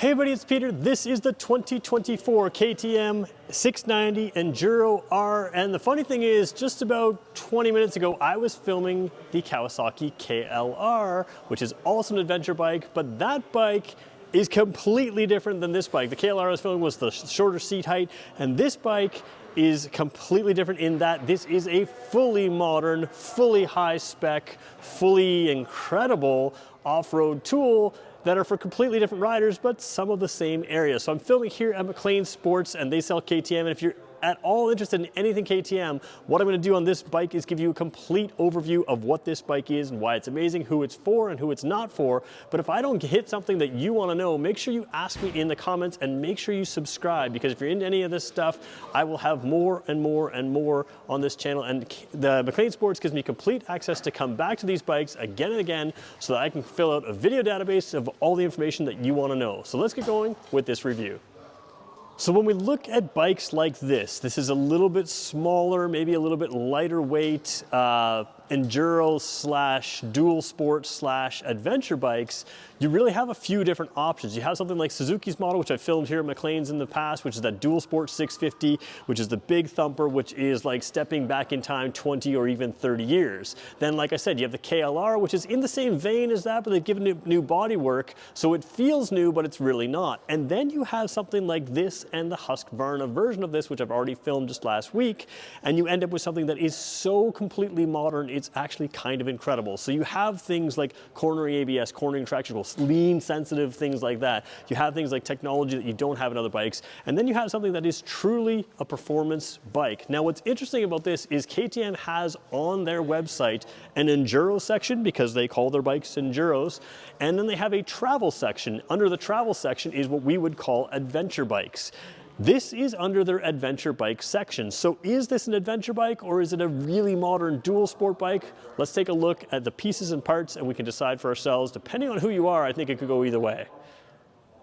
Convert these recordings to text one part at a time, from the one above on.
Hey everybody, it's Peter. This is the 2024 KTM 690 Enduro R, and the funny thing is, just about 20 minutes ago, I was filming the Kawasaki KLR, which is also an adventure bike, but that bike is completely different than this bike. The KLR I was filming was the shorter seat height, and this bike is completely different in that this is a fully modern, fully high spec, fully incredible off-road tool that are for completely different riders, but some of the same areas. So I'm filming here at McLean Sports, and they sell KTM, and if you're at all interested in anything KTM, what I'm gonna do on this bike is give you a complete overview of what this bike is and why it's amazing, who it's for and who it's not for. But if I don't hit something that you wanna know, make sure you ask me in the comments and make sure you subscribe, because if you're into any of this stuff, I will have more and more and more on this channel. And the McLean Sports gives me complete access to come back to these bikes again and again so that I can fill out a video database of all the information that you wanna know. So let's get going with this review. So when we look at bikes like this is a little bit smaller, maybe a little bit lighter weight, enduro slash dual sport slash adventure bikes. You really have a few different options. You have something like Suzuki's model, which I filmed here at McLean's in the past, which is that dual sport 650, which is the big thumper, which is like stepping back in time 20 or even 30 years. Then, like I said, you have the KLR, which is in the same vein as that, but they've given it new body work, so it feels new, but it's really not. And then you have something like this and the Husqvarna version of this, which I've already filmed just last week, and you end up with something that is so completely modern, it's actually kind of incredible. So you have things like cornering ABS, cornering traction control, lean sensitive, things like that. You have things like technology that you don't have in other bikes, and then you have something that is truly a performance bike. Now what's interesting about this is KTM has on their website an enduro section, because they call their bikes enduros, and then they have a travel section. Under the travel section is what we would call adventure bikes. This is under their adventure bike section. So is this an adventure bike, or is it a really modern dual sport bike? Let's take a look at the pieces and parts and we can decide for ourselves. Depending on who you are, I think it could go either way.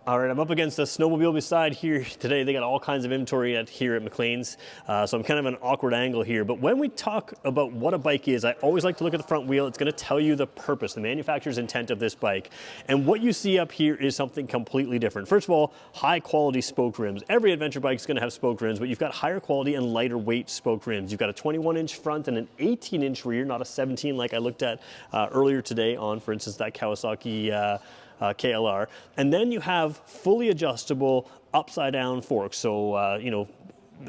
All right, I'm up against a snowmobile beside here today. They got all kinds of inventory here at McLean's, so I'm kind of an awkward angle here. But when we talk about what a bike is, I always like to look at the front wheel. It's gonna tell you the purpose, the manufacturer's intent of this bike. And what you see up here is something completely different. First of all, high quality spoke rims. Every adventure bike is gonna have spoke rims, but you've got higher quality and lighter weight spoke rims. You've got a 21-inch front and an 18-inch rear, not a 17 like I looked at earlier today on, for instance, that Kawasaki KLR. And then you have fully adjustable upside down forks. So, you know,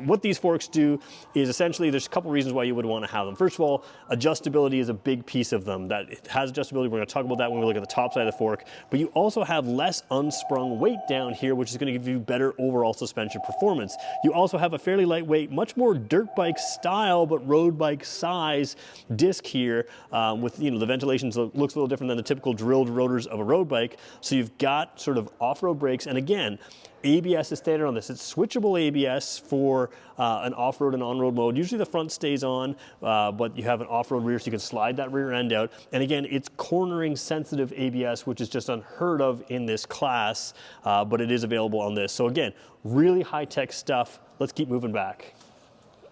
what these forks do is essentially, there's a couple reasons why you would want to have them. First of all, adjustability is a big piece of them. That it has adjustability. We're going to talk about that when we look at the top side of the fork. But you also have less unsprung weight down here, which is going to give you better overall suspension performance. You also have a fairly lightweight, much more dirt bike style, but road bike size disc here, with, you know, the ventilation looks a little different than the typical drilled rotors of a road bike. So you've got sort of off-road brakes, and again, ABS is standard on this. It's switchable ABS for an off-road and on-road mode. Usually the front stays on, but you have an off-road rear, so you can slide that rear end out. And again, it's cornering sensitive ABS, which is just unheard of in this class, but it is available on this. So again, really high-tech stuff. Let's keep moving back.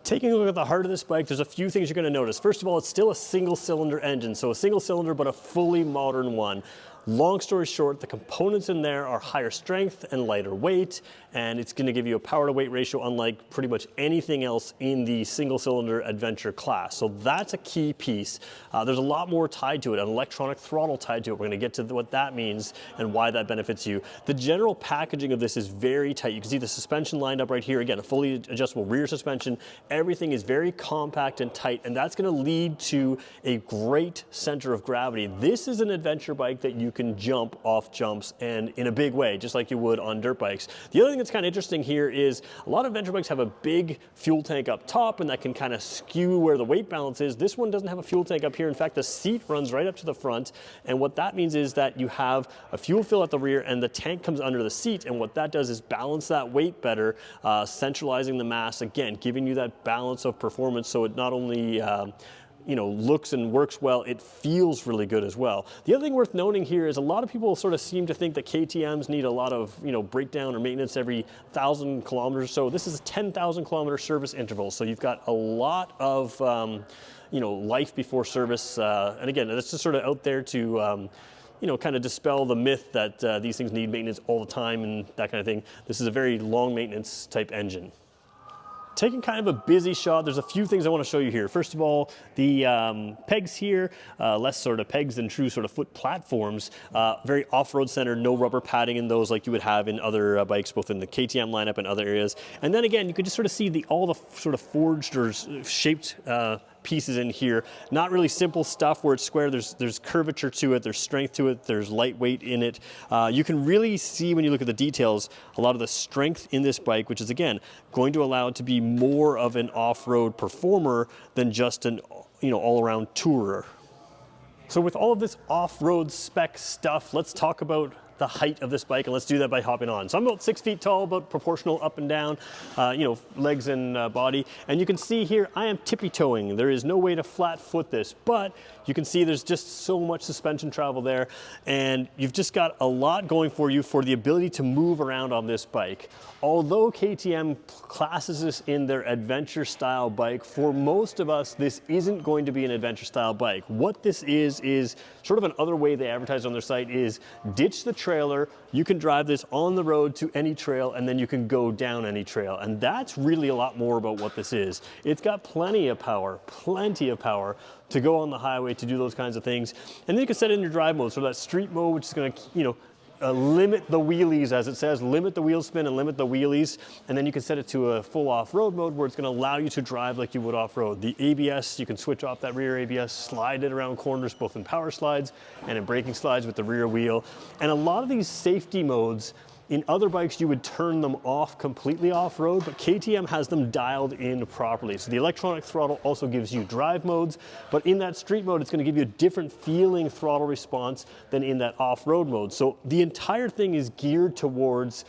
Taking a look at the heart of this bike, there's a few things you're going to notice. First of all, it's still a single-cylinder engine, so a single cylinder, but a fully modern one. Long story short, the components in there are higher strength and lighter weight, and it's going to give you a power to weight ratio unlike pretty much anything else in the single cylinder adventure class. So that's a key piece. There's a lot more tied to it, an electronic throttle tied to it. We're going to get to what that means and why that benefits you. The general packaging of this is very tight. You can see the suspension lined up right here. Again, a fully adjustable rear suspension. Everything is very compact and tight, and that's going to lead to a great center of gravity. This is an adventure bike that you can jump off jumps, and in a big way, just like you would on dirt bikes. The other thing that's kind of interesting here is a lot of adventure bikes have a big fuel tank up top, and that can kind of skew where the weight balance is. This one doesn't have a fuel tank up here. In fact, the seat runs right up to the front, and what that means is that you have a fuel fill at the rear, and the tank comes under the seat, and what that does is balance that weight better, centralizing the mass, again, giving you that balance of performance, so it not only you know, looks and works well, it feels really good as well. The other thing worth noting here is a lot of people sort of seem to think that KTMs need a lot of, you know, breakdown or maintenance every 1,000 kilometers or so. This is a 10,000 kilometer service interval, so you've got a lot of, you know, life before service. And again, that's just sort of out there to you know, kind of dispel the myth that these things need maintenance all the time and that kind of thing. This is a very long maintenance type engine. Taking kind of a busy shot, there's a few things I want to show you here. First of all, the pegs here, less sort of pegs than true sort of foot platforms. Very off-road centered, no rubber padding in those like you would have in other bikes, both in the KTM lineup and other areas. And then again, you can just sort of see all the sort of forged or shaped pieces in here. Not really simple stuff where it's square. There's curvature to it, there's strength to it, there's lightweight in it. You can really see when you look at the details a lot of the strength in this bike, which is again going to allow it to be more of an off-road performer than just an, you know, all-around tourer. So with all of this off-road spec stuff, let's talk about the height of this bike, and let's do that by hopping on. So I'm about 6 feet tall, about proportional up and down, you know, legs and body. And you can see here, I am tippy-toeing. There is no way to flat foot this, but you can see there's just so much suspension travel there, and you've just got a lot going for you for the ability to move around on this bike. Although KTM classes this in their adventure style bike, for most of us, this isn't going to be an adventure style bike. What this is sort of another way they advertise on their site is ditch the trailer, you can drive this on the road to any trail, and then you can go down any trail. And that's really a lot more about what this is. It's got plenty of power to go on the highway to do those kinds of things. And then you can set it in your drive mode, so that street mode, which is going to, you know, limit the wheelies, as it says, limit the wheel spin and limit the wheelies. And then you can set it to a full off-road mode where it's going to allow you to drive like you would off-road. The ABS, you can switch off that rear ABS, slide it around corners, both in power slides and in braking slides with the rear wheel. And a lot of these safety modes, in other bikes, you would turn them off completely off-road, but KTM has them dialed in properly. So the electronic throttle also gives you drive modes, but in that street mode, it's going to give you a different feeling throttle response than in that off-road mode. So the entire thing is geared towards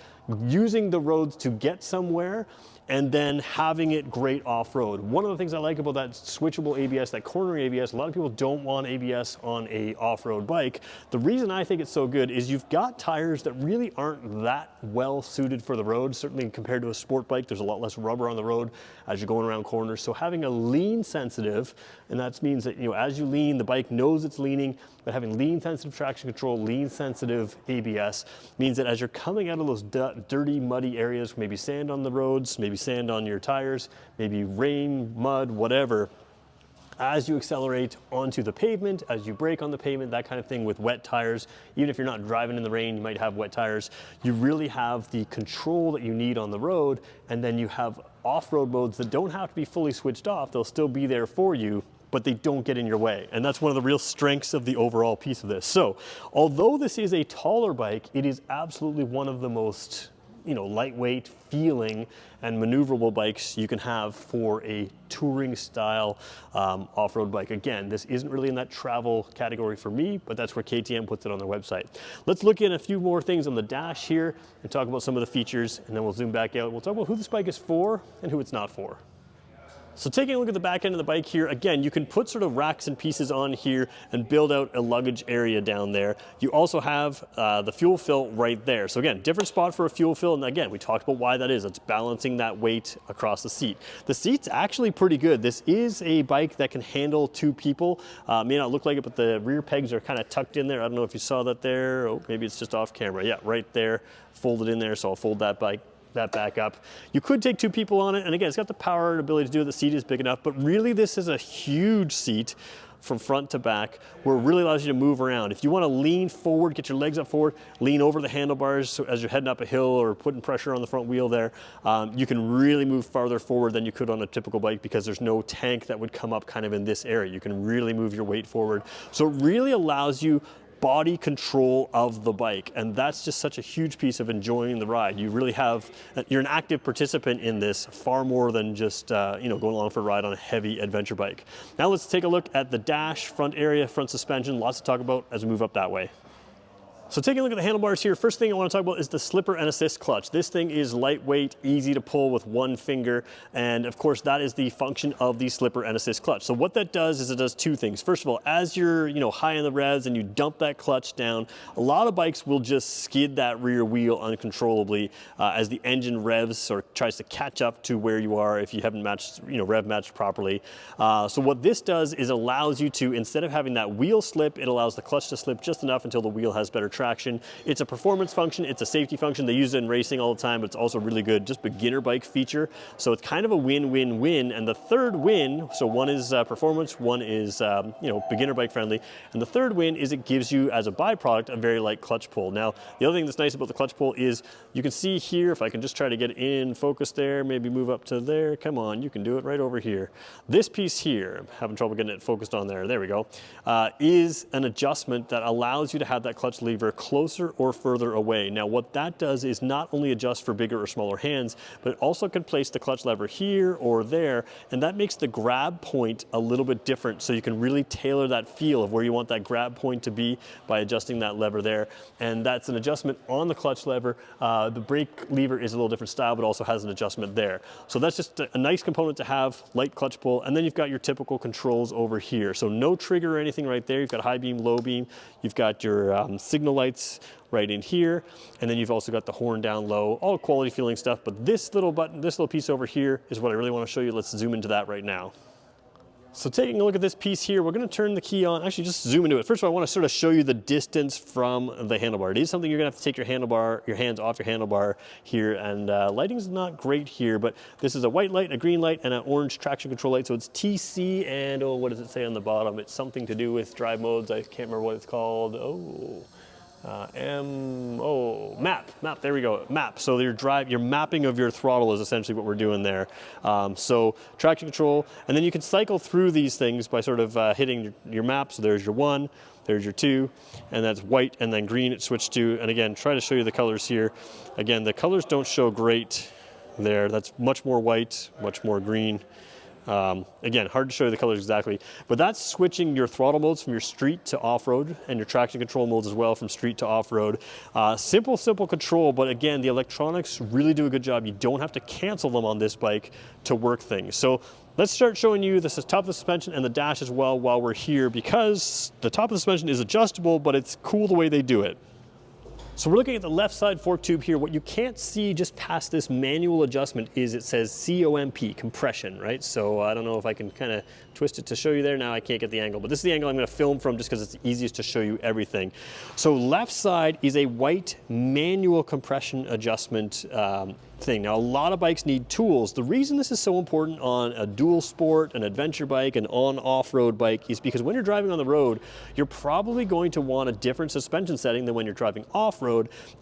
using the roads to get somewhere and then having it great off-road. One of the things I like about that switchable ABS, that cornering ABS, a lot of people don't want ABS on a off-road bike. The reason I think it's so good is you've got tires that really aren't that well suited for the road. Certainly compared to a sport bike, there's a lot less rubber on the road as you're going around corners. So having a lean sensitive, and that means that, you know, as you lean, the bike knows it's leaning, but having lean sensitive traction control, lean sensitive ABS means that as you're coming out of those dirty, muddy areas, maybe sand on the roads, maybe sand on your tires, maybe rain, mud, whatever, as you accelerate onto the pavement, as you brake on the pavement, that kind of thing with wet tires, even if you're not driving in the rain, you might have wet tires, you really have the control that you need on the road, and then you have off-road modes that don't have to be fully switched off, they'll still be there for you, but they don't get in your way. And that's one of the real strengths of the overall piece of this. So, although this is a taller bike, it is absolutely one of the most, you know, lightweight feeling and maneuverable bikes you can have for a touring style off-road bike. Again, this isn't really in that travel category for me, but that's where KTM puts it on their website. Let's look at a few more things on the dash here and talk about some of the features, and then we'll zoom back out. We'll talk about who this bike is for and who it's not for. So taking a look at the back end of the bike here, again, you can put sort of racks and pieces on here and build out a luggage area down there. You also have the fuel fill right there. So again, different spot for a fuel fill. And again, we talked about why that is. It's balancing that weight across the seat. The seat's actually pretty good. This is a bike that can handle 2 people. May not look like it, but the rear pegs are kind of tucked in there. I don't know if you saw that there. Oh, maybe it's just off camera. Yeah, right there, folded in there. So I'll fold that back up. You could take 2 people on it, and again, it's got the power and ability to do it. The seat is big enough, but really this is a huge seat from front to back where it really allows you to move around. If you want to lean forward, get your legs up forward, lean over the handlebars so as you're heading up a hill or putting pressure on the front wheel there, you can really move farther forward than you could on a typical bike because there's no tank that would come up kind of in this area. You can really move your weight forward. So it really allows you body control of the bike, and that's just such a huge piece of enjoying the ride. You really have, you're an active participant in this far more than just you know, going along for a ride on a heavy adventure bike. Now let's take a look at the dash, front area, front suspension. Lots to talk about as we move up that way. So taking a look at the handlebars here, first thing I want to talk about is the slipper and assist clutch. This thing is lightweight, easy to pull with one finger, and of course that is the function of the slipper and assist clutch. So what that does is it does two things. First of all, as you're high in the revs and you dump that clutch down, a lot of bikes will just skid that rear wheel uncontrollably as the engine revs or tries to catch up to where you are if you haven't matched, rev matched properly. So what this does is allows you to, instead of having that wheel slip, it allows the clutch to slip just enough until the wheel has better traction. It's a performance function, it's a safety function. They use it in racing all the time, but it's also really good, just beginner bike feature. So it's kind of a win-win-win. And the third win, so one is performance, one is beginner bike friendly, and the third win is it gives you as a byproduct a very light clutch pull. Now, the other thing that's nice about the clutch pull is you can see here, if I can just try to get in focus there, maybe move up to there, come on, you can do it right over here. This piece here, I'm having trouble getting it focused on there we go, is an adjustment that allows you to have that clutch lever closer or further away. Now what that does is not only adjust for bigger or smaller hands, but it also can place the clutch lever here or there, and that makes the grab point a little bit different, so you can really tailor that feel of where you want that grab point to be by adjusting that lever there. And that's an adjustment on the clutch lever. The brake lever is a little different style, but also has an adjustment there. So that's just a nice component to have, light clutch pull, and then you've got your typical controls over here. So no trigger or anything right there. You've got high beam, low beam. You've got your signal lights right in here, and then you've also got the horn down low, all quality feeling stuff. But this little button, this little piece over here is what I really want to show you. Let's zoom into that right now. So taking a look at this piece here, we're going to turn the key on, actually just zoom into it. First of all, I want to sort of show you the distance from the handlebar. It is something you're going to have to take your hands off your handlebar here, and lighting's not great here, but this is a white light, a green light, and an orange traction control light. So it's TC, and what does it say on the bottom? It's something to do with drive modes. I can't remember what it's called. Map, there we go, map. So your mapping of your throttle is essentially what we're doing there. So traction control, and then you can cycle through these things by sort of hitting your map. So there's your 1, there's your 2, and that's white, and then green it switched to. And again, try to show you the colors here. Again, the colors don't show great there. That's much more white, much more green. Again, hard to show you the colors exactly, but that's switching your throttle modes from your street to off-road, and your traction control modes as well from street to off-road. Simple control, but again, the electronics really do a good job. You don't have to cancel them on this bike to work things. So let's start showing you this is top of the suspension and the dash as well while we're here, because the top of the suspension is adjustable, but it's cool the way they do it. So we're looking at the left side fork tube here. What you can't see just past this manual adjustment is it says COMP, compression, right? So I don't know if I can kind of twist it to show you there. Now I can't get the angle, but this is the angle I'm going to film from just because it's easiest to show you everything. So left side is a white manual compression adjustment thing. Now a lot of bikes need tools. The reason this is so important on a dual sport, an adventure bike, an off-road bike is because when you're driving on the road, you're probably going to want a different suspension setting than when you're driving off-road,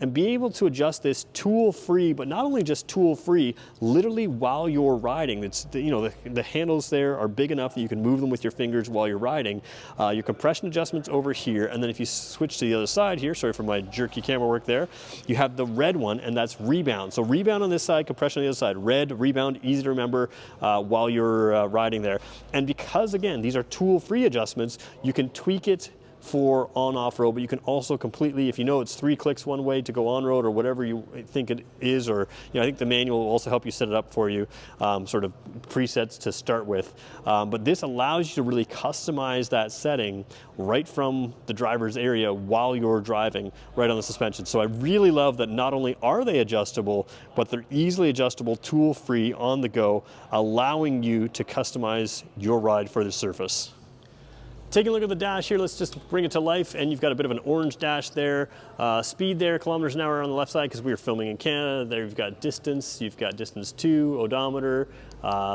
and be able to adjust this tool-free, but not only just tool-free, literally while you're riding. It's the handles there are big enough that you can move them with your fingers while you're riding. Your compression adjustments over here, and then if you switch to the other side here, sorry for my jerky camera work there, you have the red one, and that's rebound. So rebound on this side, compression on the other side. Red, rebound, easy to remember while you're riding there. And because, again, these are tool-free adjustments, you can tweak it for off-road, but you can also completely, if you know it's 3 clicks one way to go on-road or whatever you think it is, or I think the manual will also help you set it up for you, sort of presets to start with. But this allows you to really customize that setting right from the driver's area while you're driving right on the suspension. So I really love that not only are they adjustable, but they're easily adjustable, tool-free, on the go, allowing you to customize your ride for the surface. Taking a look at the dash here, let's just bring it to life, and you've got a bit of an orange dash there. Speed there, kilometers an hour on the left side because we were filming in Canada. There you've got distance 2, odometer.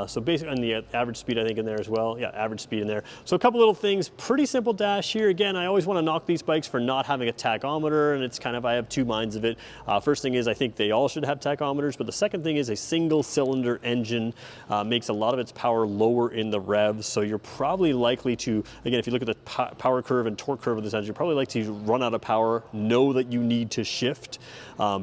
So basically, and the average speed I think in there as well. Yeah, average speed in there. So a couple little things, pretty simple dash here. Again, I always want to knock these bikes for not having a tachometer, and it's kind of, I have two minds of it. First thing is I think they all should have tachometers, but the second thing is a single cylinder engine makes a lot of its power lower in the revs. So you're probably likely to, again, if you you look at the power curve and torque curve of this engine, you probably like to run out of power, know that you need to shift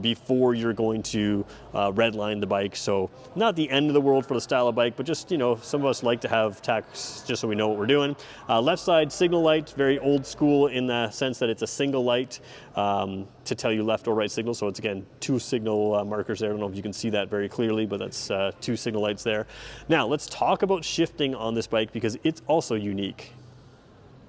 before you're going to redline the bike. So not the end of the world for the style of bike, but just, you know, some of us like to have tacks just so we know what we're doing. Left side signal light, very old school in the sense that it's a single light to tell you left or right signal. So it's, again, 2 signal markers there. I don't know if you can see that very clearly, but that's 2 signal lights there. Now let's talk about shifting on this bike because it's also unique.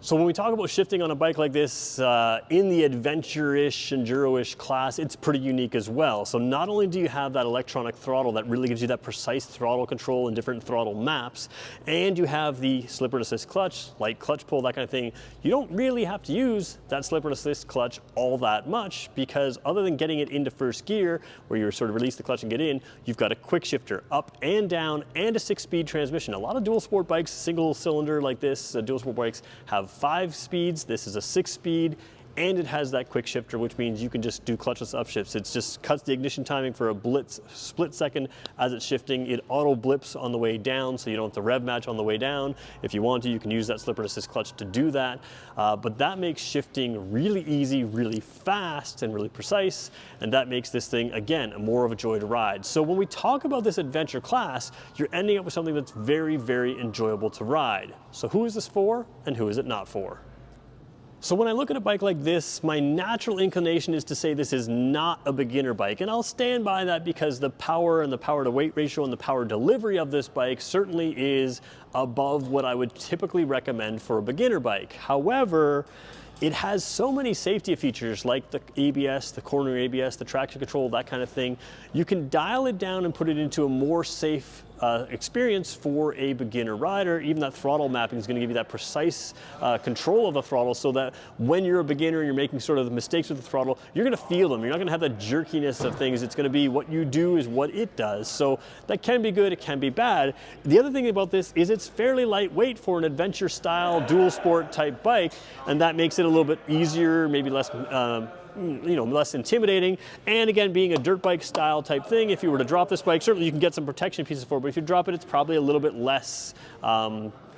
So when we talk about shifting on a bike like this, in the adventure-ish, enduro-ish class, it's pretty unique as well. So not only do you have that electronic throttle that really gives you that precise throttle control and different throttle maps, and you have the slipper and assist clutch, light clutch pull, that kind of thing, you don't really have to use that slipper and assist clutch all that much because other than getting it into first gear, where you sort of release the clutch and get in, you've got a quick shifter up and down and a 6-speed transmission. A lot of dual sport bikes, single cylinder like this, dual sport bikes have 5 speeds. This is a 6-speed, and it has that quick shifter, which means you can just do clutchless upshifts. It just cuts the ignition timing for a split second as it's shifting. It auto blips on the way down, so you don't have to rev match on the way down. If you want to, you can use that slipper assist clutch to do that. But that makes shifting really easy, really fast, and really precise, and that makes this thing, again, more of a joy to ride. So when we talk about this adventure class, you're ending up with something that's very, very enjoyable to ride. So who is this for, and who is it not for? So when I look at a bike like this, my natural inclination is to say this is not a beginner bike, and I'll stand by that because the power and the power to weight ratio and the power delivery of this bike certainly is above what I would typically recommend for a beginner bike. However, it has so many safety features like the ABS, the corner ABS, the traction control, that kind of thing. You can dial it down and put it into a more safe experience for a beginner rider. Even that throttle mapping is going to give you that precise control of the throttle so that when you're a beginner and you're making sort of the mistakes with the throttle, you're going to feel them. You're not going to have the jerkiness of things. It's going to be what you do is what it does. So that can be good, it can be bad. The other thing about this is it's fairly lightweight for an adventure style dual sport type bike, and that makes it a little bit easier, maybe less less intimidating. And again, being a dirt bike style type thing, if you were to drop this bike, certainly you can get some protection pieces for it, but if you drop it, it's probably a little bit less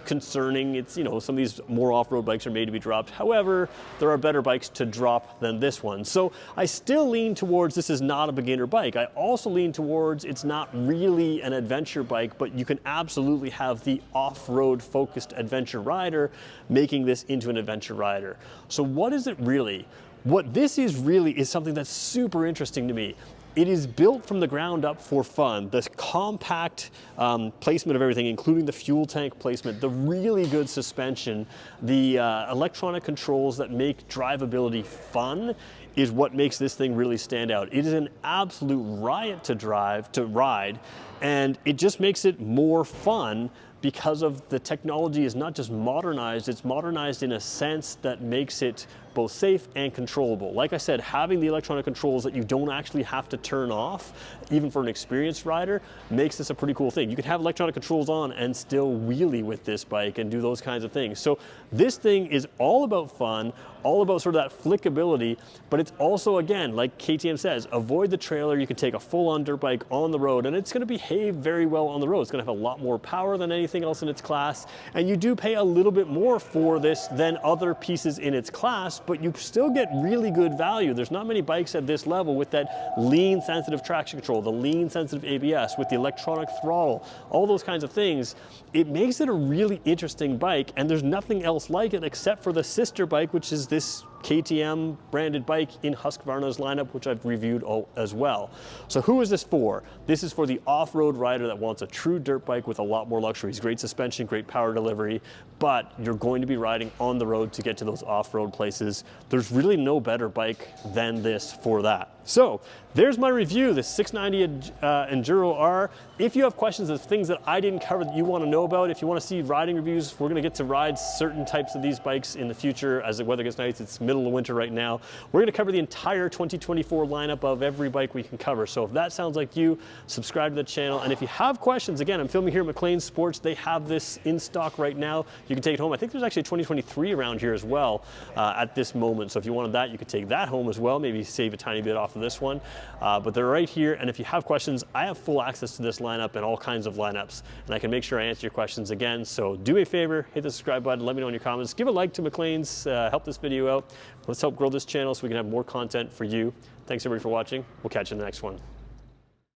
concerning. It's, you know, some of these more off-road bikes are made to be dropped. However, there are better bikes to drop than this one. So I still lean towards this is not a beginner bike. I also lean towards it's not really an adventure bike, but you can absolutely have the off-road focused adventure rider making this into an adventure rider. So what is it really? What this is really is something that's super interesting to me. It is built from the ground up for fun. The compact placement of everything, including the fuel tank placement, the really good suspension, the electronic controls that make drivability fun is what makes this thing really stand out. It is an absolute riot to ride, and it just makes it more fun because of the technology is not just modernized, it's modernized in a sense that makes it both safe and controllable. Like I said, having the electronic controls that you don't actually have to turn off, even for an experienced rider, makes this a pretty cool thing. You can have electronic controls on and still wheelie with this bike and do those kinds of things. So this thing is all about fun, all about sort of that flickability, but it's also, again, like KTM says, avoid the trailer. You can take a full-on dirt bike on the road, and it's going to behave very well on the road. It's going to have a lot more power than anything else in its class, and you do pay a little bit more for this than other pieces in its class, but you still get really good value. There's not many bikes at this level with that lean sensitive traction control, the lean sensitive ABS, with the electronic throttle, all those kinds of things. It makes it a really interesting bike, and there's nothing else like it except for the sister bike, which is this KTM branded bike in Husqvarna's lineup, which I've reviewed as well. So who is this for? This is for the off-road rider that wants a true dirt bike with a lot more luxuries, great suspension, great power delivery, but you're going to be riding on the road to get to those off-road places. There's really no better bike than this for that. So there's my review, the 690 Enduro R. If you have questions of things that I didn't cover that you want to know about, if you want to see riding reviews, we're going to get to ride certain types of these bikes in the future as the weather gets nice. It's middle of winter right now. We're going to cover the entire 2024 lineup of every bike we can cover. So if that sounds like you, subscribe to the channel. And if you have questions, again, I'm filming here at McLean Sports. They have this in stock right now. You can take it home. I think there's actually a 2023 around here as well at this moment. So if you wanted that, you could take that home as well. Maybe save a tiny bit off off of this one, but they're right here. And if you have questions, I have full access to this lineup and all kinds of lineups, and I can make sure I answer your questions again. So do me a favor, hit the subscribe button, let me know in your comments, give a like to McLean's, help this video out. Let's help grow this channel so we can have more content for you. Thanks everybody for watching. We'll catch you in the next one.